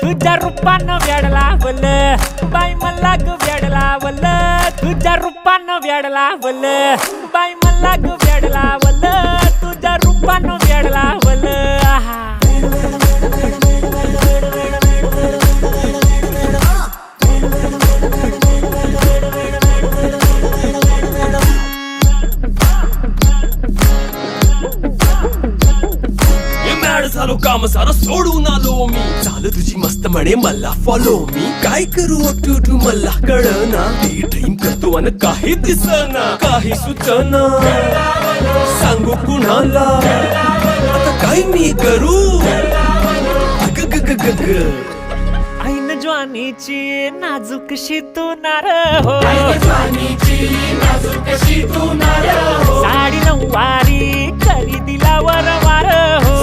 तुझ्या रूपानं वेड लावल बाई मला ग वेड लावल तुझ्या रूपानं वेड लावल बाई मला ग वेड लावल तुझ्या रूपानं वेड लावल आहा झालो काम सारं सोडून आलो मी झालं तुझी मस्त म्हणे मला फॉलो मी काय करू तू मला कळना ड्रीम करतो आणि काही दिसना काही सुचना सांगू कुणाला आता काय मी करू ग ग ग ग ग ऐन ज्वानीची नाजूकशी तू नार हो साडी नऊवारी खरी दिला वर वार हो